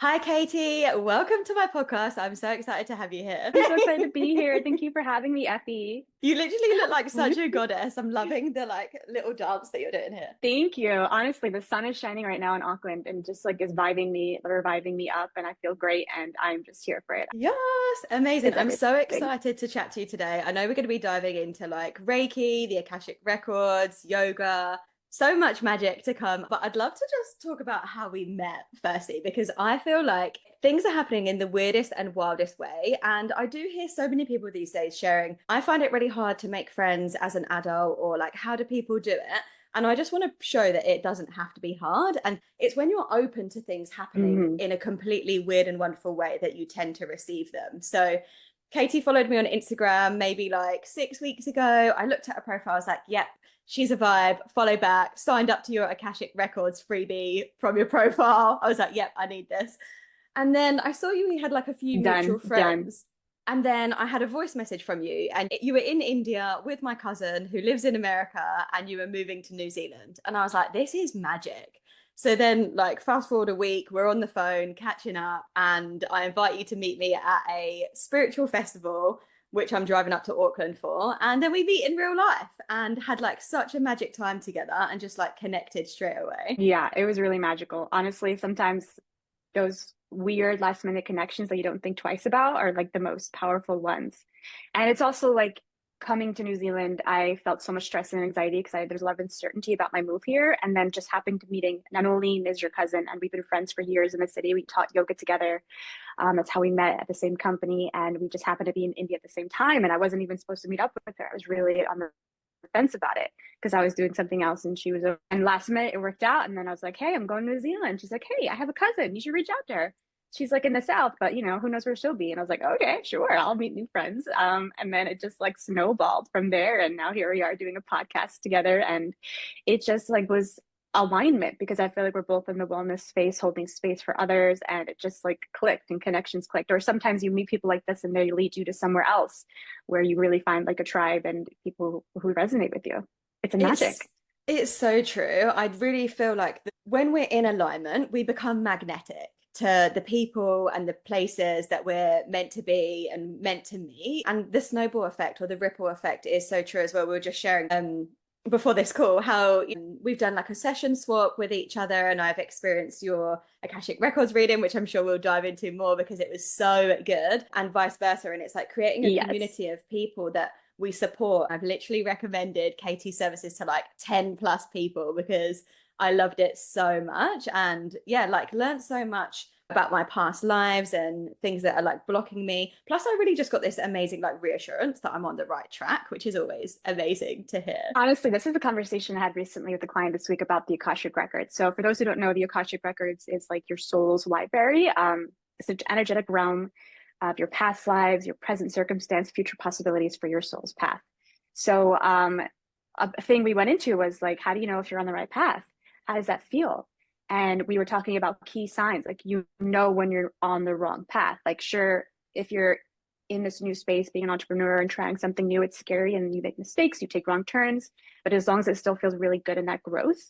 Hi, Katie. Welcome to my podcast. I'm so excited to have you here. I'm so excited to be here. Thank you for having me, Effy. You literally look like such a goddess. I'm loving the little dance that you're doing here. Thank you. Honestly, the sun is shining right now in Auckland and just like is reviving me up, and I feel great and I'm just here for it. Yes, amazing. It's I'm so everything. excited to chat to you today. I know we're going to be diving into like Reiki, the Akashic Records, yoga, so much magic to come. But I'd love to just talk about how we met, firstly, because I feel like things are happening in the weirdest and wildest way. And I do hear so many people these days sharing. I find it really hard to make friends as an adult, or like, how do people do it? And I just want to show that it doesn't have to be hard. And it's when you're open to things happening Hmm. in a completely weird and wonderful way that you tend to receive them. So Katie followed me on Instagram maybe like 6 weeks ago. I looked at her profile. I was like, yep, she's a vibe. Follow back, signed up to your Akashic Records freebie from your profile. I was like, yep, I need this. And then I saw we had like a few mutual Done. friends. And then I had a voice message from you, and you were in India with my cousin who lives in America, and you were moving to New Zealand. And I was like, this is magic. So then, like, fast forward a week, we're on the phone catching up, and I invite you to meet me at a spiritual festival, which I'm driving up to Auckland for. And then we meet in real life and had like such a magic time together and just like connected straight away. Yeah, it was really magical. Honestly, sometimes those weird last minute connections that you don't think twice about are like the most powerful ones. And it's also like coming to New Zealand, I felt so much stress and anxiety because there's a lot of uncertainty about my move here. And then just happened to meeting not only is your cousin, and we've been friends for years in the city. We taught yoga together. That's how we met at the same company. And we just happened to be in India at the same time. And I wasn't even supposed to meet up with her. I was really on the fence about it because I was doing something else and she was and last minute it worked out, and then I was like, hey, I'm going to New Zealand. She's like, hey, I have a cousin, you should reach out to her. She's like in the south, but who knows where she'll be. And I was like, okay, sure, I'll meet new friends. And then it just like snowballed from there, and now here we are doing a podcast together, and it just like was alignment because I feel like we're both in the wellness space, holding space for others, and it just like clicked and connections clicked. Or sometimes you meet people like this and they lead you to somewhere else where you really find like a tribe and people who resonate with you. It's a It's magic. it's so true. I really feel like when we're in alignment, we become magnetic to the people and the places that we're meant to be and meant to meet. And the snowball effect or the ripple effect is so true as well. We were just sharing before this call how we've done like a session swap with each other, and I've experienced your Akashic Records reading, which I'm sure we'll dive into more because it was so good, and vice versa. And it's like creating a Yes. community of people that we support. I've literally recommended Katie's services to like 10 plus people because I loved it so much. And yeah, like learned so much about my past lives and things that are like blocking me. Plus, I really just got this amazing like reassurance that I'm on the right track, which is always amazing to hear. Honestly, this is a conversation I had recently with a client this week about the Akashic Records. So, for those who don't know, the Akashic Records is like your soul's library. It's an energetic realm of your past lives, your present circumstance, future possibilities for your soul's path. So, a thing we went into was like, how do you know if you're on the right path? How does that feel? And we were talking about key signs, like when you're on the wrong path. Like, sure, if you're in this new space, being an entrepreneur and trying something new, it's scary and you make mistakes, you take wrong turns. But as long as it still feels really good in that growth,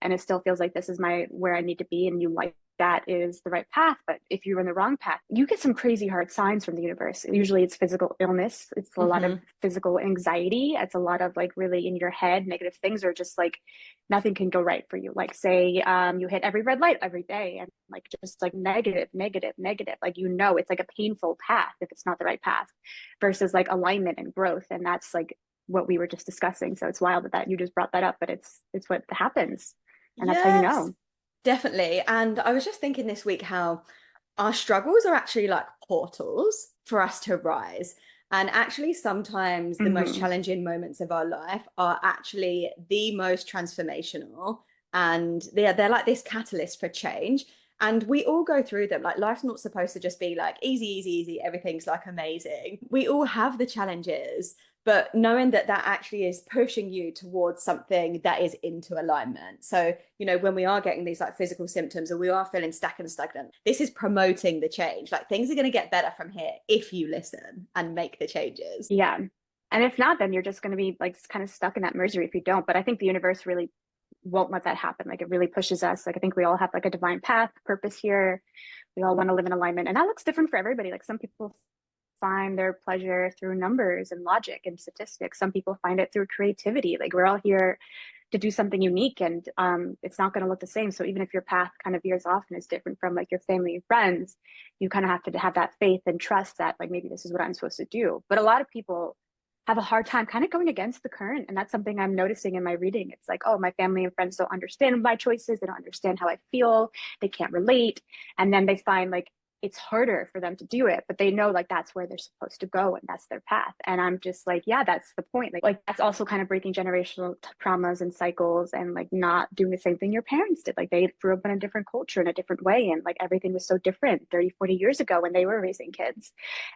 and it still feels like this is my where I need to be, and you like that is the right path. But if you're in the wrong path, you get some crazy hard signs from the universe. Usually it's physical illness, it's a lot of Mm-hmm. physical anxiety, it's a lot of like really in your head, negative things, or just like nothing can go right for you. Like say you hit every red light every day, and like just like negative, negative, negative. Like it's like a painful path if it's not the right path, versus like alignment and growth. And that's like what we were just discussing. So it's wild that you just brought that up, but it's what happens, and that's how you Yes, know. definitely. And I was just thinking this week how our struggles are actually like portals for us to rise. And actually, sometimes the most Hmm. challenging moments of our life are actually the most transformational. And they're like this catalyst for change. And we all go through them. Like, life's not supposed to just be like easy, easy, easy. Everything's like amazing. We all have the challenges, but knowing that that actually is pushing you towards something that is into alignment. So, when we are getting these like physical symptoms or we are feeling stuck and stagnant, this is promoting the change. Like, things are going to get better from here if you listen and make the changes. Yeah. And if not, then you're just going to be like kind of stuck in that misery if you don't. But I think the universe really won't let that happen. Like it really pushes us. Like I think we all have like a divine path, purpose here. We all want to live in alignment. And that looks different for everybody. Like some people find their pleasure through numbers and logic and statistics. Some people find it through creativity. Like we're all here to do something unique, and it's not going to look the same. So even if your path kind of veers off and is different from like your family and friends, you kind of have to have that faith and trust that like maybe this is what I'm supposed to do. But a lot of people have a hard time kind of going against the current. And that's something I'm noticing in my reading. It's like, oh, my family and friends don't understand my choices. They don't understand how I feel. They can't relate. And then they find like it's harder for them to do it, but they know like that's where they're supposed to go and that's their path. And I'm just like, yeah, that's the point. Like that's also kind of breaking generational traumas and cycles and like not doing the same thing your parents did. Like they grew up in a different culture in a different way. And like everything was so different 30, 40 years ago when they were raising kids.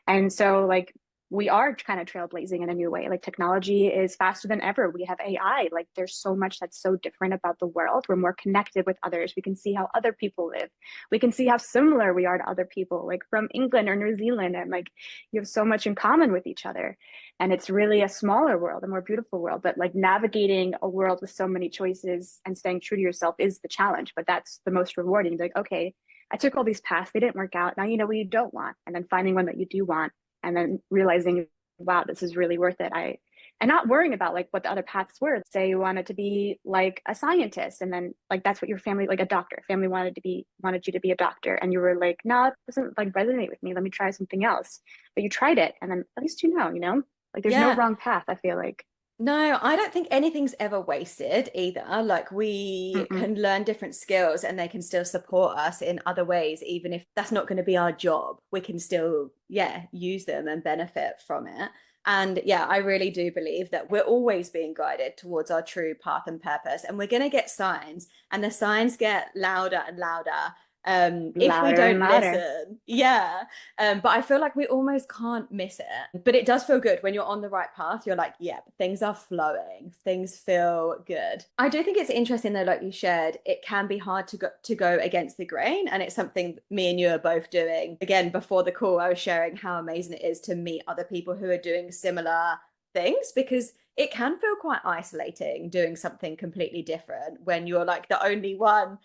And so like we are kind of trailblazing in a new way. Like technology is faster than ever. We have AI. Like there's so much that's so different about the world. We're more connected with others. We can see how other people live. We can see how similar we are to other people, like from England or New Zealand. And like you have so much in common with each other. And it's really a smaller world, a more beautiful world. But like navigating a world with so many choices and staying true to yourself is the challenge. But that's the most rewarding. Like, okay, I took all these paths. They didn't work out. Now you know what you don't want. And then finding one that you do want, and then realizing, wow, this is really worth it. And not worrying about like what the other paths were. Say you wanted to be like a scientist, and then like that's what your family, like a doctor, family wanted you to be a doctor, and you were like, no, it doesn't like resonate with me. Let me try something else. But you tried it, and then at least you know, like there's no Yeah. wrong path. I feel like. No, I don't think anything's ever wasted either. Like we Mm-mm. can learn different skills and they can still support us in other ways, even if that's not going to be our job. We can still, yeah, use them and benefit from it. And yeah, I really do believe that we're always being guided towards our true path and purpose. And we're going to get signs, and the signs get louder and louder if we Louder and don't louder. listen. Yeah. But I feel like we almost can't miss it. But it does feel good when you're on the right path. You're like, yeah, things are flowing. Things feel good. I do think it's interesting though, like you shared, it can be hard to go against the grain. And it's something me and you are both doing. Again, before the call, I was sharing how amazing it is to meet other people who are doing similar things, because it can feel quite isolating doing something completely different when you're like the only one,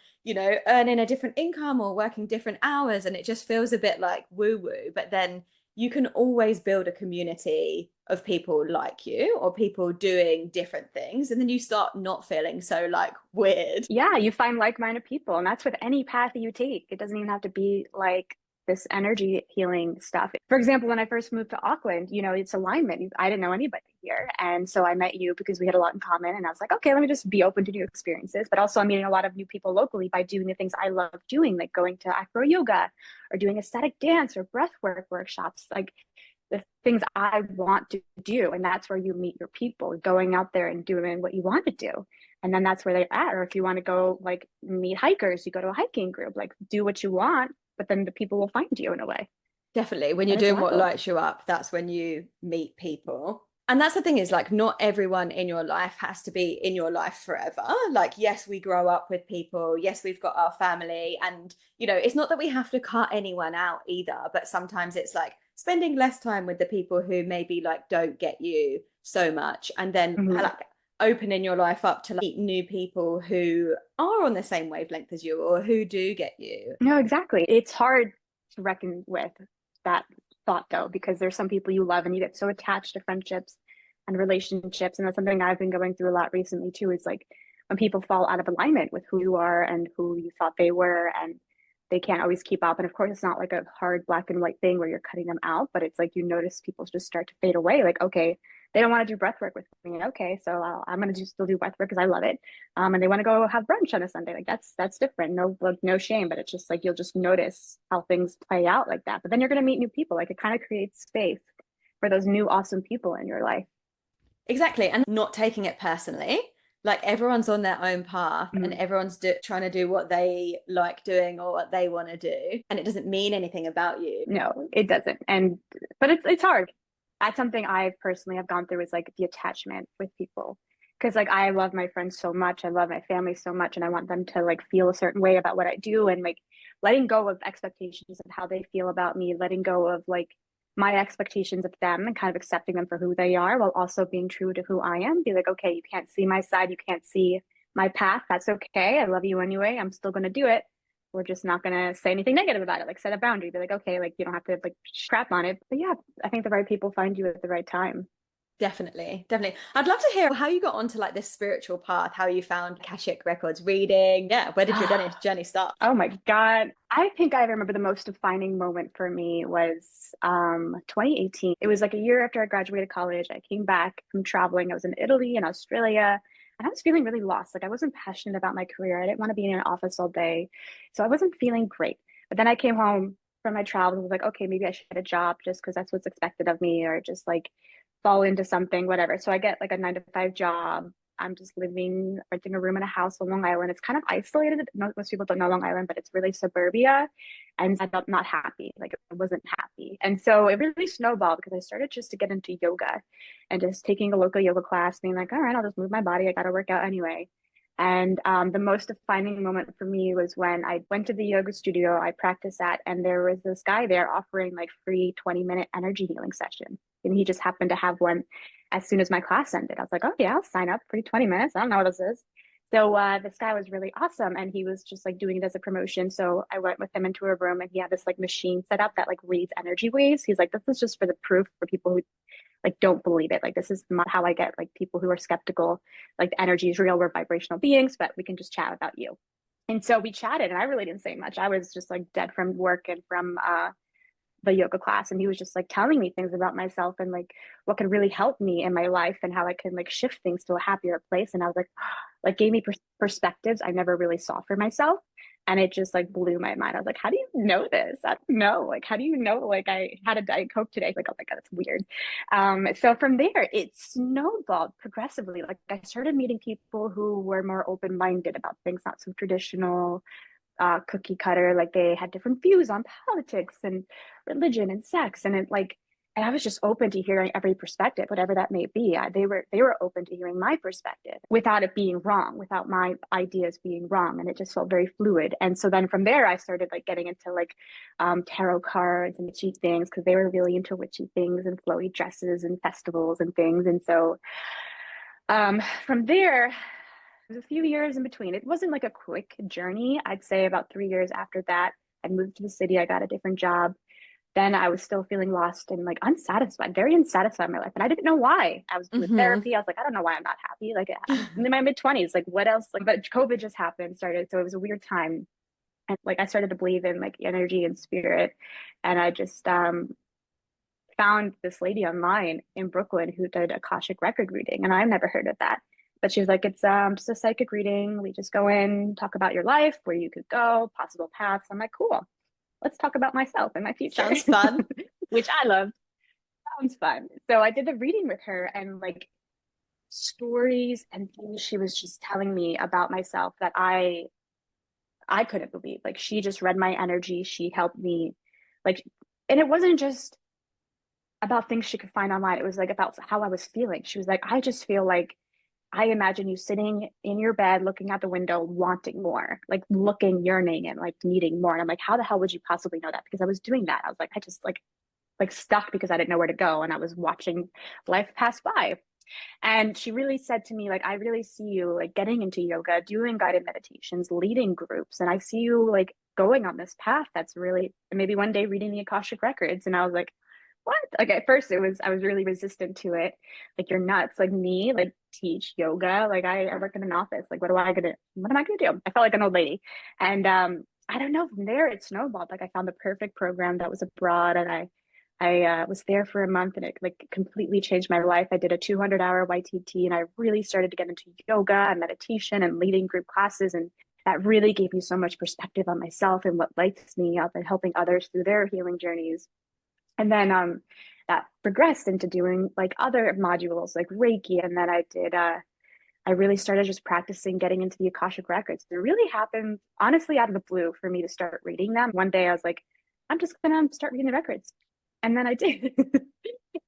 earning a different income or working different hours, and it just feels a bit like woo woo. But then you can always build a community of people like you or people doing different things, and then you start not feeling so like weird. Yeah, you find like-minded people, and that's with any path that you take. It doesn't even have to be like this energy healing stuff. For example, when I first moved to Auckland, it's alignment. I didn't know anybody here. And so I met you because we had a lot in common. And I was like, okay, let me just be open to new experiences. But also I'm meeting a lot of new people locally by doing the things I love doing, like going to acro yoga or doing aesthetic dance or breathwork workshops, like the things I want to do. And that's where you meet your people, going out there and doing what you want to do. And then that's where they're at. Or if you want to go like meet hikers, you go to a hiking group, like do what you want, but then the people will find you in a way. Definitely. When you're And it's doing what wild. lights you up, that's when you meet people. And that's the thing, is like not everyone in your life has to be in your life forever. Like, yes, we grow up with people. Yes, we've got our family. And, it's not that we have to cut anyone out either, but sometimes it's like spending less time with the people who maybe like don't get you so much. And then Mhm. like opening your life up to like, meet new people who are on the same wavelength as you or who do get you. No, exactly. It's hard to reckon with that thought though, because there's some people you love and you get so attached to friendships and relationships. And that's something I've been going through a lot recently too, is like when people fall out of alignment with who you are and who you thought they were, and they can't always keep up. And of course, it's not like a hard black and white thing where you're cutting them out, but it's like you notice people just start to fade away. Like, okay, they don't want to do breath work with me. Okay, so I'm going to still do breath work because I love it. And they want to go have brunch on a Sunday. Like that's different. No, like, no shame, but it's just like you'll just notice how things play out like that. But then you're going to meet new people. Like it kind of creates space for those new awesome people in your life. Exactly. And not taking it personally. Like everyone's on their own path and Mhm. everyone's trying to do what they like doing or what they want to do. And it doesn't mean anything about you. No, it doesn't. And but it's hard. That's something I personally have gone through, is like the attachment with people. Because like I love my friends so much, I love my family so much, and I want them to like feel a certain way about what I do, and like letting go of expectations of how they feel about me, letting go of like my expectations of them and kind of accepting them for who they are while also being true to who I am. Be like, okay, you can't see my side, you can't see my path. That's okay. I love you anyway. I'm still going to do it. we're just not gonna say anything negative about it. Like set a boundary, be like, okay, like you don't have to like crap on it. But yeah, I think the right people find you at the right time. Definitely, definitely. I'd love to hear how you got onto like this spiritual path, how you found Akashic Records reading. Yeah, where did your journey start? Oh my God. I think I remember the most defining moment for me was 2018. It was like a year after I graduated college. I came back from traveling. I was in Italy and Australia, and I was feeling really lost. Like I wasn't passionate about my career. I didn't want to be in an office all day. So I wasn't feeling great. But then I came home from my travels and was like, okay, maybe I should get a job just because that's what's expected of me, or just like fall into something, whatever. So I get like a 9 to 5 job. I'm just living, renting a room in a house on Long Island. It's kind of isolated. Most people don't know Long Island, but it's really suburbia. And I felt not happy. Like I wasn't happy. And so it really snowballed because I started just to get into yoga and just taking a local yoga class, being like, all right, I'll just move my body. I got to work out anyway. And the most defining moment for me was when I went to the yoga studio I practiced at, and there was this guy there offering like free 20-minute energy healing session. And he just happened to have one as soon as my class ended. I was like, oh yeah, I'll sign up for 20 minutes. I don't know what this is. So this guy was really awesome, and he was just like doing it as a promotion. So I went with him into a room, and he had this like machine set up that like reads energy waves. He's like, this is just for the proof for people who like don't believe it. Like this is not how I get like people who are skeptical. Like the energy is real. We're vibrational beings, but we can just chat without you. And so we chatted, and I really didn't say much. I was just like dead from work and from the yoga class, and he was just like telling me things about myself and like what could really help me in my life and how I can like shift things to a happier place. And I was like, like gave me perspectives I never really saw for myself, and it just like blew my mind. I was like, how do you know this? I don't know. Like, how do you know like I had a Diet Coke today? Like, oh my God, that's weird. So from there it snowballed progressively. Like I started meeting people who were more open-minded about things, not so traditional, cookie cutter. Like they had different views on politics and religion and sex, and it like, and I was just open to hearing every perspective, whatever that may be. They were open to hearing my perspective without it being wrong, without my ideas being wrong, and it just felt very fluid. And so then from there, I started like getting into like tarot cards and witchy things because they were really into witchy things and flowy dresses and festivals and things. And so from there, was a few years in between. It wasn't like a quick journey. I'd say about 3 years after that, I moved to the city. I got a different job. Then I was still feeling lost and like unsatisfied, very unsatisfied in my life. And I didn't know why. I was doing Hmm. therapy. I was like, I don't know why I'm not happy. Like I'm in my mid 20s. Like what else? Like, but COVID just happened, started. So it was a weird time. And like I started to believe in like energy and spirit. And I just found this lady online in Brooklyn who did Akashic record reading. And I've never heard of that. But she was like, it's just a psychic reading. We just go in, talk about your life, where you could go, possible paths. I'm like, cool. Let's talk about myself and my future, Sounds fun. which I love. Sounds fun. So I did the reading with her, and like stories and things she was just telling me about myself that I couldn't believe. Like she just read my energy. She helped me like, and it wasn't just about things she could find online. It was like about how I was feeling. She was like, I just feel like I imagine you sitting in your bed, looking out the window, wanting more, like looking, yearning, and like needing more. And I'm like, how the hell would you possibly know that? Because I was doing that. I was like, I just like stuck because I didn't know where to go, and I was watching life pass by. And she really said to me, like, I really see you like getting into yoga, doing guided meditations, leading groups, and I see you like going on this path that's really maybe one day reading the Akashic records. And I was like, what? Like at first I was really resistant to it. Like you're nuts. Like me, like teach yoga. Like I work in an office. Like what am I gonna do? I felt like an old lady. And I don't know, from there it snowballed. Like I found the perfect program that was abroad, and I was there for a month, and it like completely changed my life. I did a 200-hour YTT, and I really started to get into yoga and meditation and leading group classes, and that really gave me so much perspective on myself and what lights me up and helping others through their healing journeys. And then that progressed into doing like other modules like Reiki. And then I really started just practicing getting into the Akashic records. It really happened honestly out of the blue for me to start reading them. One day I was like, I'm just gonna start reading the records. And then I did.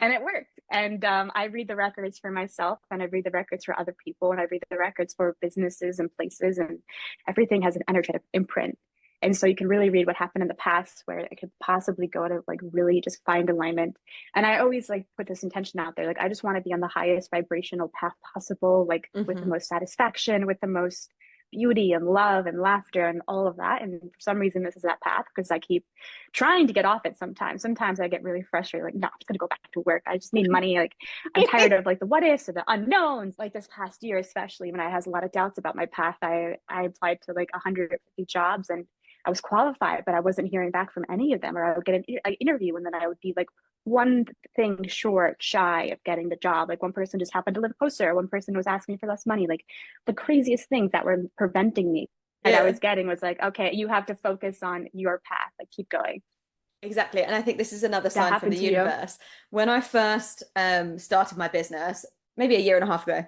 And it worked. And I read the records for myself, and I read the records for other people, and I read the records for businesses and places, and everything has an energetic imprint. And so you can really read what happened in the past, where it could possibly go to like really just find alignment. And I always like put this intention out there. Like, I just want to be on the highest vibrational path possible, like with the Hmm. most satisfaction, with the most beauty and love and laughter and all of that. And for some reason, this is that path because I keep trying to get off it sometimes. Sometimes I get really frustrated, like, no, I'm just gonna go back to work. I just need money. Like, I'm tired of like the what ifs or the unknowns. Like this past year, especially when I had a lot of doubts about my path, I applied to like 150 jobs and I was qualified, but I wasn't hearing back from any of them. Or I would get an interview and then I would be like one thing short, shy of getting the job. Like one person just happened to live closer. One person was asking for less money. Like the craziest things that were preventing me that I Yeah. was getting was like, okay, you have to focus on your path. Like keep going. Exactly. And I think this is another That sign from the happened to you. universe. When I first started my business, maybe a year and a half ago,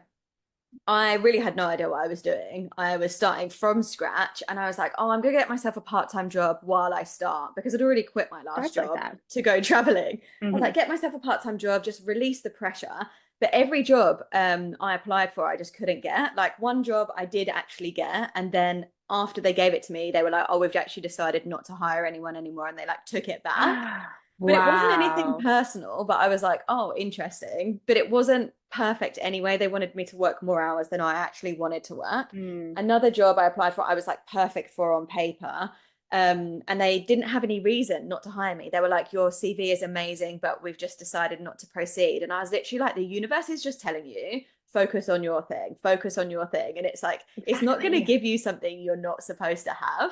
I really had no idea what I was doing. I was starting from scratch and I was like, oh, I'm going to get myself a part-time job while I start because I'd already quit my last Starts like job that. to go traveling. I was Mm-hmm. like, get myself a part-time job, just release the pressure. But every job I applied for, I just couldn't get. Like one job I did actually get. And then after they gave it to me, they were like, oh, we've actually decided not to hire anyone anymore. And they like took it back. But it wasn't anything Wow. personal, but I was like, oh, interesting. But it wasn't perfect anyway. They wanted me to work more hours than I actually wanted to work. Mm. Another job I applied for, I was like perfect for on paper. And they didn't have any reason not to hire me. They were like, your CV is amazing, but we've just decided not to proceed. And I was literally like, the universe is just telling you, focus on your thing, focus on your thing. And it's like, it's not going to Exactly. give you something you're not supposed to have.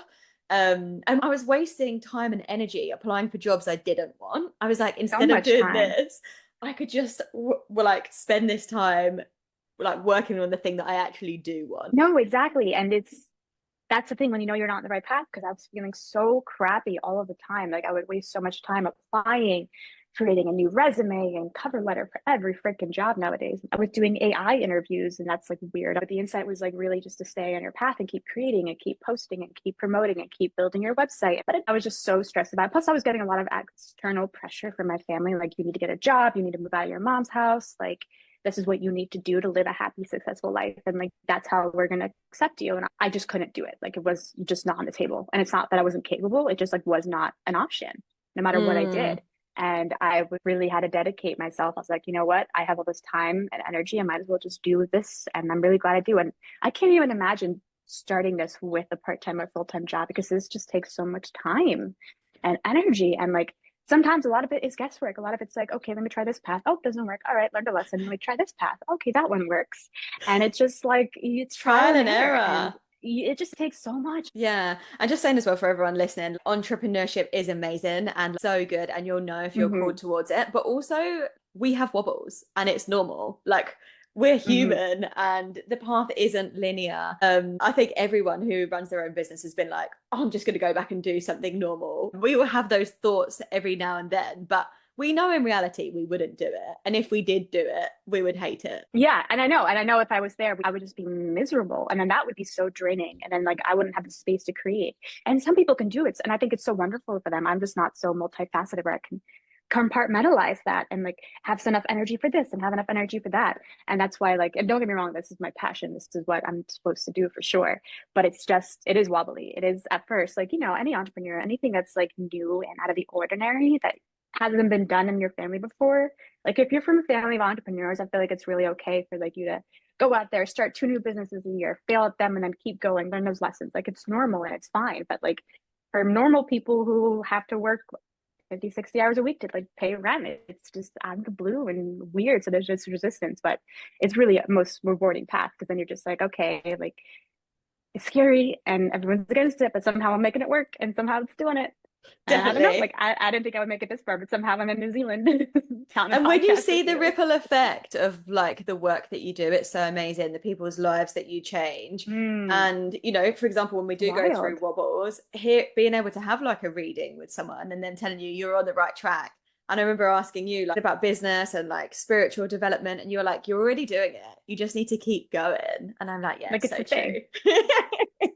And I was wasting time and energy applying for jobs I didn't want. I was like, So instead of much doing time. this, I could just like spend this time like working on the thing that I actually do want. No, exactly. And that's the thing when you know you're not on the right path because I was feeling so crappy all of the time. Like I would waste so much time applying, creating a new resume and cover letter for every freaking job nowadays. I was doing AI interviews and that's like weird. But the insight was like really just to stay on your path and keep creating and keep posting and keep promoting and keep building your website. But I was just so stressed about it. Plus I was getting a lot of external pressure from my family. Like you need to get a job, you need to move out of your mom's house. Like this is what you need to do to live a happy, successful life. And like, that's how we're going to accept you. And I just couldn't do it. Like, it was just not on the table. And it's not that I wasn't capable, it just like was not an option, no matter what I Mm, did. And I really had to dedicate myself. I was like, you know what? I have all this time and energy. I might as well just do this. And I'm really glad I do. And I can't even imagine starting this with a part-time or full-time job because this just takes so much time and energy. And like, sometimes a lot of it is guesswork. A lot of it's like, okay, let me try this path. Oh, it doesn't work. All right, learned a lesson. Let me try this path. Okay, that one works. And it's just like it's trial trial and and error. And error. it just takes so much. Yeah. And just saying as well for everyone listening, entrepreneurship is amazing and so good. And you'll know if you're Mm-hmm, called towards it. But also, we have wobbles and it's normal. Like, we're mm-hmm. human and the path isn't linear. I think everyone who runs their own business has been like, oh, I'm just going to go back and do something normal. We will have those thoughts every now and then, but we know in reality we wouldn't do it. And if we did do it, we would hate it. Yeah, and I know if I was there, I would just be miserable, and then that would be so draining, and then like I wouldn't have the space to create. And some people can do it, and I think it's so wonderful for them. I'm just not so multifaceted where I can compartmentalize that and like have enough energy for this and have enough energy for that. And that's why, like, and don't get me wrong, this is my passion. This is what I'm supposed to do for sure. But it's just, it is wobbly. It is at first, like, you know, any entrepreneur, anything that's like new and out of the ordinary that hasn't been done in your family before. Like if you're from a family of entrepreneurs, I feel like it's really okay for like you to go out there, start two new businesses a year, fail at them, and then keep going, learn those lessons. Like it's normal and it's fine. But like for normal people who have to work 50, 60 hours a week to like pay rent, it's just out of the blue and weird. So there's just resistance, but it's really a most rewarding path because then you're just like, okay, like it's scary and everyone's against it, but somehow I'm making it work and somehow it's doing it. And I don't know, like Definitely. I didn't think I would make it this far, but somehow I'm in New Zealand on a And when you podcast with see the you. ripple effect of like the work that you do, it's so amazing, the people's lives that you change. Mm, And, you know, for example, when we do go through wild. wobbles, here being able to have like a reading with someone and then telling you you're on the right track. And I remember asking you like about business and like spiritual development, and you're like, you're already doing it. You just need to keep going. And I'm like, yeah, Like it's it's so the thing. true.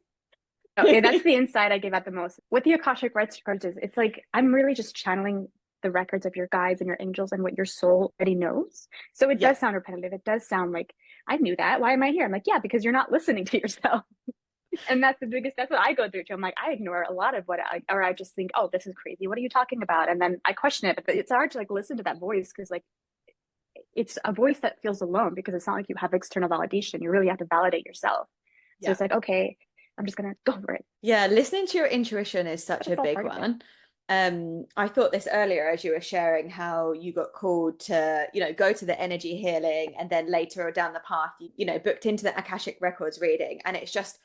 Okay, that's the insight I give out the most. With the Akashic Records, it's like I'm really just channeling the records of your guides and your angels and what your soul already knows. So it Yeah, does sound repetitive. It does sound like I knew that. Why am I here? I'm like, yeah, because you're not listening to yourself. And that's the biggest, that's what I go through too. I'm like, I ignore a lot of what or I just think, oh, this is crazy. What are you talking about? And then I question it, but it's hard to like listen to that voice because like it's a voice that feels alone because it's not like you have external validation. You really have to validate yourself. So Yeah. it's like, okay, I'm just gonna go for it. Yeah, listening to your intuition is such But a it's all big part of it. one. I thought this earlier as you were sharing how you got called to, go to the energy healing and then later down the path, booked into the Akashic Records reading. And it's just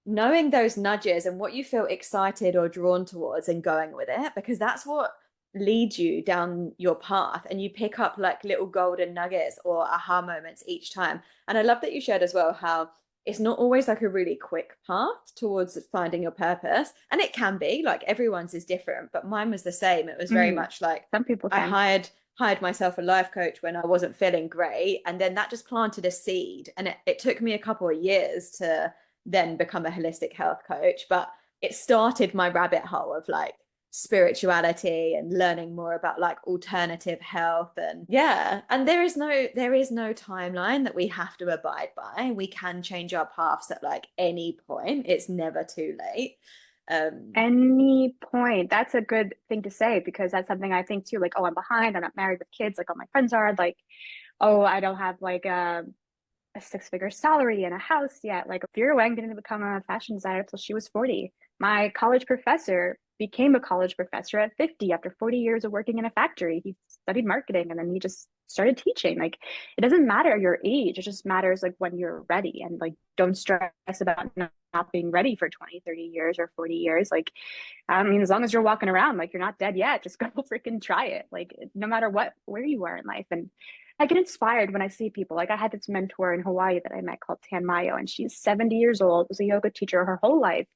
knowing those nudges and what you feel excited or drawn towards and going with it, because that's what leads you down your path. And you pick up like little golden nuggets or aha moments each time. And I love that you shared as well how it's not always like a really quick path towards finding your purpose. And it can be like everyone's is different, but mine was the same. It was very Mm. much like Some people I can. hired myself a life coach when I wasn't feeling great. And then that just planted a seed. And it took me a couple of years to then become a holistic health coach. But it started my rabbit hole of like spirituality and learning more about like alternative health. And yeah, and there is no timeline that we have to abide by. We can change our paths at like any point. It's never too late. um Any point. That's a good thing to say because that's something I think too. Like, oh, I'm behind. I'm not married with kids like all my friends are. Like, oh, I don't have like a six-figure salary and a house yet. Like Vera Wang didn't become a fashion designer until she was 40. My college professor became a college professor at 50 after 40 years of working in a factory. He studied marketing and then he just started teaching. Like it doesn't matter your age, it just matters like when you're ready and like don't stress about not being ready for 20, 30 years or 40 years. Like I mean, as long as you're walking around, like you're not dead yet, just go freaking try it. Like no matter what, where you are in life. And I get inspired when I see people. Like I had this mentor in Hawaii that I met called Tan Mayo, and she's 70 years old, was a yoga teacher her whole life.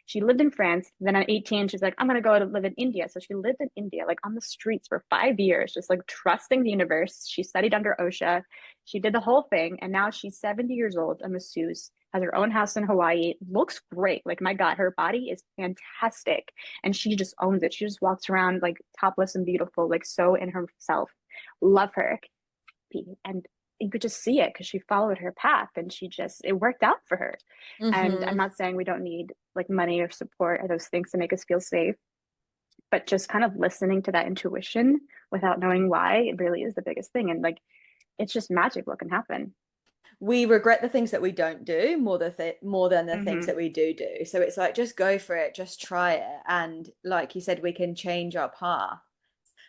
She lived in France. Then at 18, she's like, I'm going to go to live in India. So she lived in India, like on the streets for 5 years, just like trusting the universe. She studied under Osha. She did the whole thing. And now she's 70 years old, a masseuse, has her own house in Hawaii, looks great. Like, my God, her body is fantastic. And she just owns it. She just walks around like topless and beautiful, like so in herself. Love her. And you could just see it because she followed her path and it worked out for her. And I'm mhm. not saying we don't need like money or support or those things to make us feel safe, but just kind of listening to that intuition without knowing why, it really is the biggest thing. And like, it's just magic what can happen. We regret the things that we don't do more than the things Mm-hmm. that we do. So it's like just go for it, just try it, and like you said, we can change our path.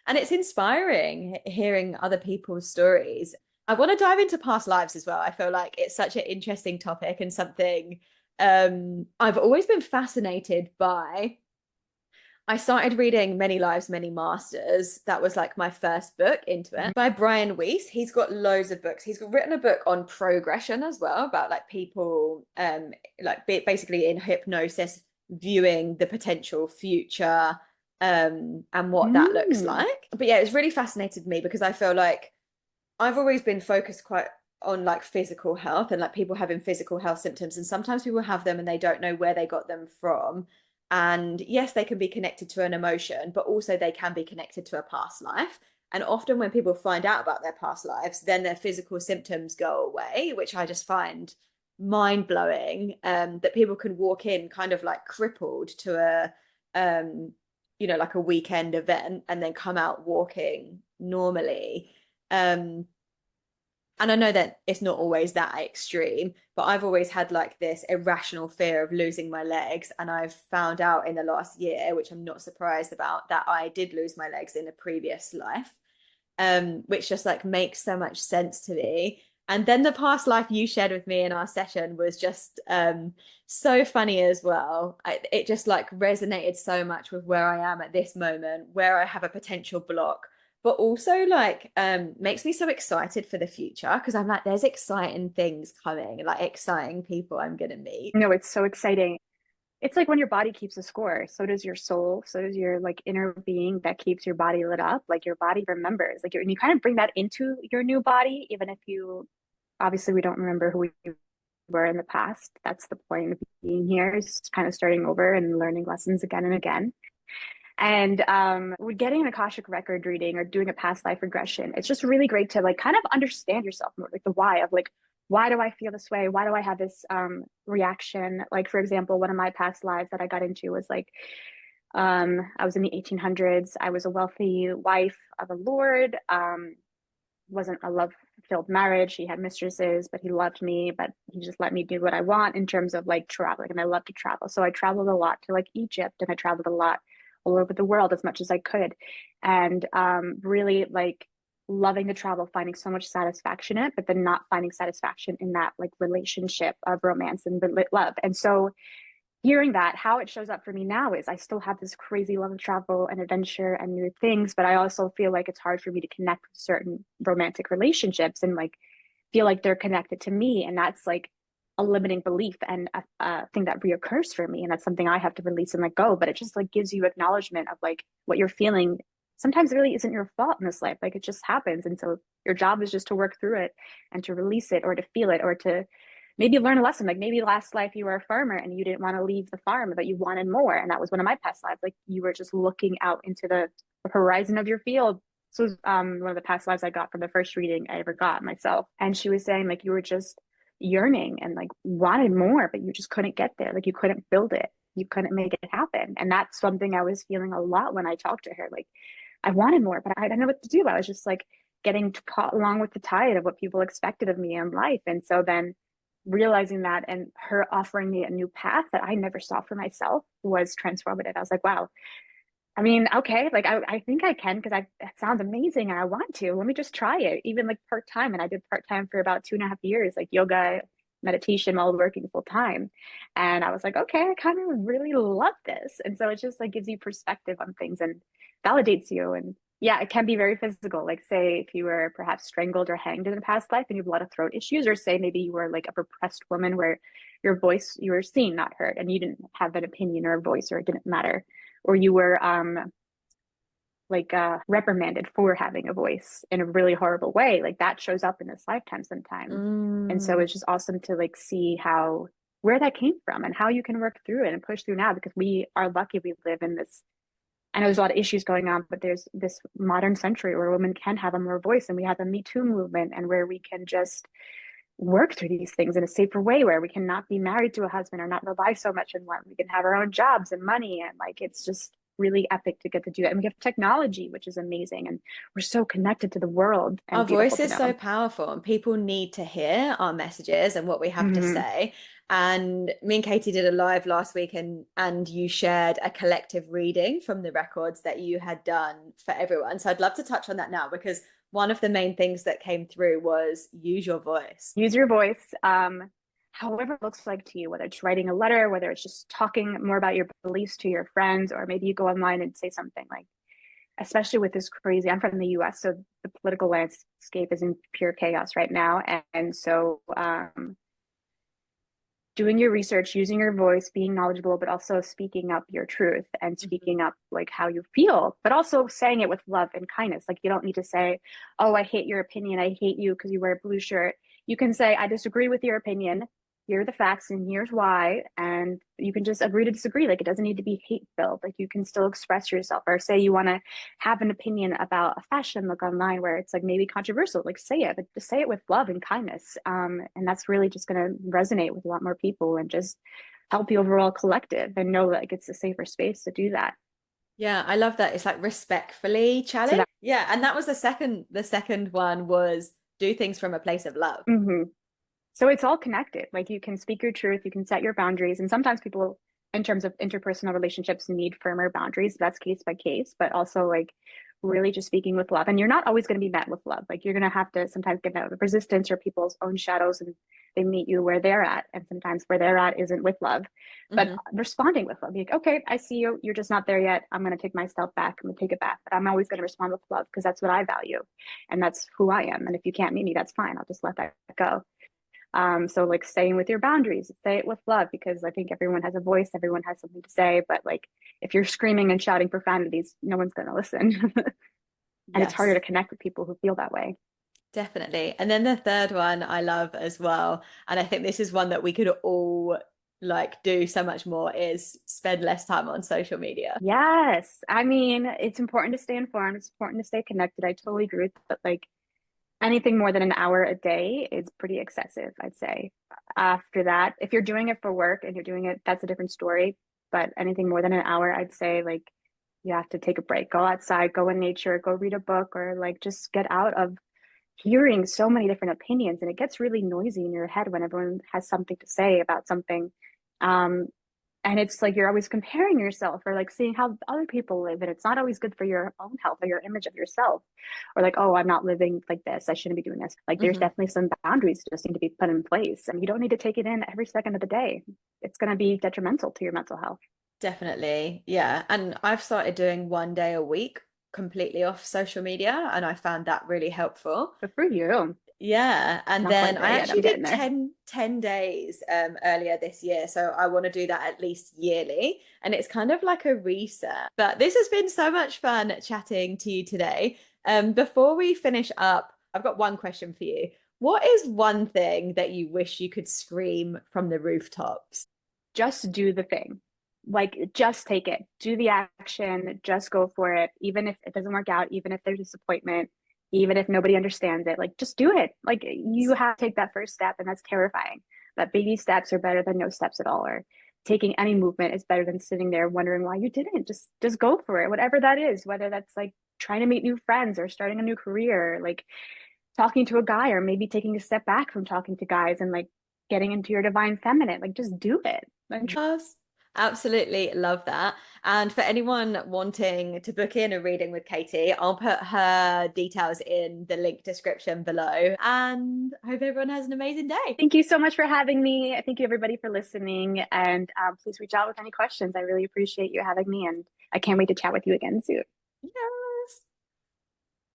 And it's inspiring hearing other people's stories. I want to dive into past lives as well. I feel like it's such an interesting topic and something I've always been fascinated by. I started reading Many Lives, Many Masters. That was like my first book into it by Brian Weiss. He's got loads of books. He's written a book on progression as well about like people like basically in hypnosis viewing the potential future and what that looks Mm. like. But yeah, it's really fascinated me because I feel like I've always been focused quite on like physical health and like people having physical health symptoms. And sometimes people have them and they don't know where they got them from. And yes, they can be connected to an emotion, but also they can be connected to a past life. And often when people find out about their past lives, then their physical symptoms go away, which I just find mind blowing. That people can walk in kind of like crippled to like a weekend event and then come out walking normally. Um, and I know that it's not always that extreme, but I've always had like this irrational fear of losing my legs. And I've found out in the last year, which I'm not surprised about, that I did lose my legs in a previous life, which just like makes so much sense to me. And then the past life you shared with me in our session was just so funny as well. It just like resonated so much with where I am at this moment, where I have a potential block, but also like makes me so excited for the future because I'm like, there's exciting things coming, like exciting people I'm gonna meet. No, it's so exciting. It's like when your body keeps a score, so does your soul, so does your like inner being that keeps your body lit up. Like your body remembers, like and you kind of bring that into your new body, even if you obviously we don't remember who we were in the past. That's the point of being here, is kind of starting over and learning lessons again and again. And with getting an Akashic record reading or doing a past life regression, it's just really great to like kind of understand yourself more, like the why of like, why do I feel this way? Why do I have this reaction? Like, for example, one of my past lives that I got into was like, I was in the 1800s. I was a wealthy wife of a lord. Wasn't a love filled marriage. He had mistresses, but he loved me, but he just let me do what I want in terms of like traveling. And I love to travel. So I traveled a lot to like Egypt, and I traveled a lot all over the world as much as I could. And really like loving to travel, finding so much satisfaction in it, but then not finding satisfaction in that like relationship of romance and love. And so hearing that, how it shows up for me now is I still have this crazy love of travel and adventure and new things, but I also feel like it's hard for me to connect with certain romantic relationships and like feel like they're connected to me. And that's like a limiting belief and a thing that reoccurs for me. And that's something I have to release and let go. But it just like gives you acknowledgement of like what you're feeling sometimes it really isn't your fault in this life. Like it just happens. And so your job is just to work through it and to release it or to feel it or to maybe learn a lesson. Like maybe last life you were a farmer and you didn't want to leave the farm, but you wanted more. And that was one of my past lives. Like you were just looking out into the horizon of your field. So one of the past lives I got from the first reading I ever got myself. And she was saying like you were just yearning and like wanted more, but you just couldn't get there. Like you couldn't build it. You couldn't make it happen. And that's something I was feeling a lot when I talked to her. Like I wanted more, but I didn't know what to do. I was just like getting caught along with the tide of what people expected of me in life. And so then realizing that and her offering me a new path that I never saw for myself was transformative. I was like, wow, I mean, okay, like I think I can because it sounds amazing and I want to. Let me just try it, even like part time. And I did part time for about 2.5 years, like yoga, meditation while working full time. And I was like, okay, I kind of really love this. And so it just like gives you perspective on things and validates you. And yeah, it can be very physical. Like, say, if you were perhaps strangled or hanged in a past life and you have a lot of throat issues, or say maybe you were like a repressed woman where your voice, you were seen, not heard, and you didn't have an opinion or a voice, or it didn't matter, or you were reprimanded for having a voice in a really horrible way. Like that shows up in this lifetime sometimes. And so Mm. it's just awesome to like see how where that came from and how you can work through it and push through now because we are lucky we live in this. I know there's a lot of issues going on, but there's this modern century where women can have a more voice, and we have the Me Too movement, and where we can just work through these things in a safer way, where we can not be married to a husband or not rely so much on one. We can have our own jobs and money, and like it's just really epic to get to do that. And we have technology, which is amazing, and we're so connected to the world Our and beautiful voice to is so know. powerful, and people need to hear our messages and what we have to Mm-hmm. say. And me and Katie did a live last week, and you shared a collective reading from the records that you had done for everyone. So I'd love to touch on that now because one of the main things that came through was use your voice. Use your voice, however it looks like to you, whether it's writing a letter, whether it's just talking more about your beliefs to your friends, or maybe you go online and say something like, especially with this crazy, I'm from the US, so the political landscape is in pure chaos right now. And so doing your research, using your voice, being knowledgeable, but also speaking up your truth and Mhm. speaking up like how you feel, but also saying it with love and kindness. Like you don't need to say, oh, I hate your opinion. I hate you because you wear a blue shirt. You can say, I disagree with your opinion. Here are the facts and here's why. And you can just agree to disagree. Like it doesn't need to be hate filled. Like you can still express yourself, or say you want to have an opinion about a fashion look online where it's like maybe controversial. Like say it, but just say it with love and kindness. And that's really just going to resonate with a lot more people and just help the overall collective and know that like, it's a safer space to do that. Yeah, I love that. It's like respectfully So challenge. that, Yeah, and that was the second one was do things from a place of love. mhm. So it's all connected. Like you can speak your truth, you can set your boundaries. And sometimes people, in terms of interpersonal relationships, need firmer boundaries. That's case by case, but also like really just speaking with love. And you're not always going to be met with love. Like you're going to have to sometimes get met with resistance or people's own shadows, and they meet you where they're at. And sometimes where they're at isn't with love, but Hmm. responding with love. Like, okay, I see you. You're just not there yet. I'm going to take myself back. I'm going to take it back. But I'm always going to respond with love because that's what I value. And that's who I am. And if you can't meet me, that's fine. I'll just let that go. So like staying with your boundaries, say it with love, because I think everyone has a voice, everyone has something to say, but like if you're screaming and shouting profanities, no one's going to listen. And it's harder to Yes, connect with people who feel that way. definitely. And then the third one I love as well, and I think this is one that we could all like do so much more is spend less time on social media. Yes. I mean, it's important to stay informed. It's important to stay connected. I totally agree with that. But like anything more than an hour a day is pretty excessive, I'd say. After that, if you're doing it for work and you're doing it, that's a different story. But anything more than an hour, I'd say like you have to take a break, go outside, go in nature, go read a book, or like just get out of hearing so many different opinions, and it gets really noisy in your head when everyone has something to say about something. Um, and it's like you're always comparing yourself or like seeing how other people live, and it's not always good for your own health or your image of yourself. Or like, oh, I'm not living like this, I shouldn't be doing this. Like there's Hmm. definitely some boundaries that just need to be put in place, and you don't need to take it in every second of the day. It's going to be detrimental to your mental health. Definitely. Yeah. And I've started doing 1 day a week completely off social media, and I found that really helpful. But for you, Yeah. And not quite then there I yet. actually I'm getting did there. 10 days earlier this year. So I want to do that at least yearly. And it's kind of like a reset. But this has been so much fun chatting to you today. Before we finish up, I've got one question for you. What is one thing that you wish you could scream from the rooftops? Just do the thing. Like, just take it. Do the action. Just go for it. Even if it doesn't work out, even if there's disappointment, even if nobody understands it, like, just do it. Like, you have to take that first step, and that's terrifying. But baby steps are better than no steps at all. Or taking any movement is better than sitting there wondering why you didn't. Just go for it, whatever that is, whether that's like trying to meet new friends or starting a new career, like talking to a guy, or maybe taking a step back from talking to guys and like getting into your divine feminine. Like, just do it. And Yes, absolutely love that. And for anyone wanting to book in a reading with Katie, I'll put her details in the link description below. And I hope everyone has an amazing day. thank you so much for having me. Thank you, everybody, for listening. And please reach out with any questions. I really appreciate you having me. And I can't wait to chat with you again soon. Yeah.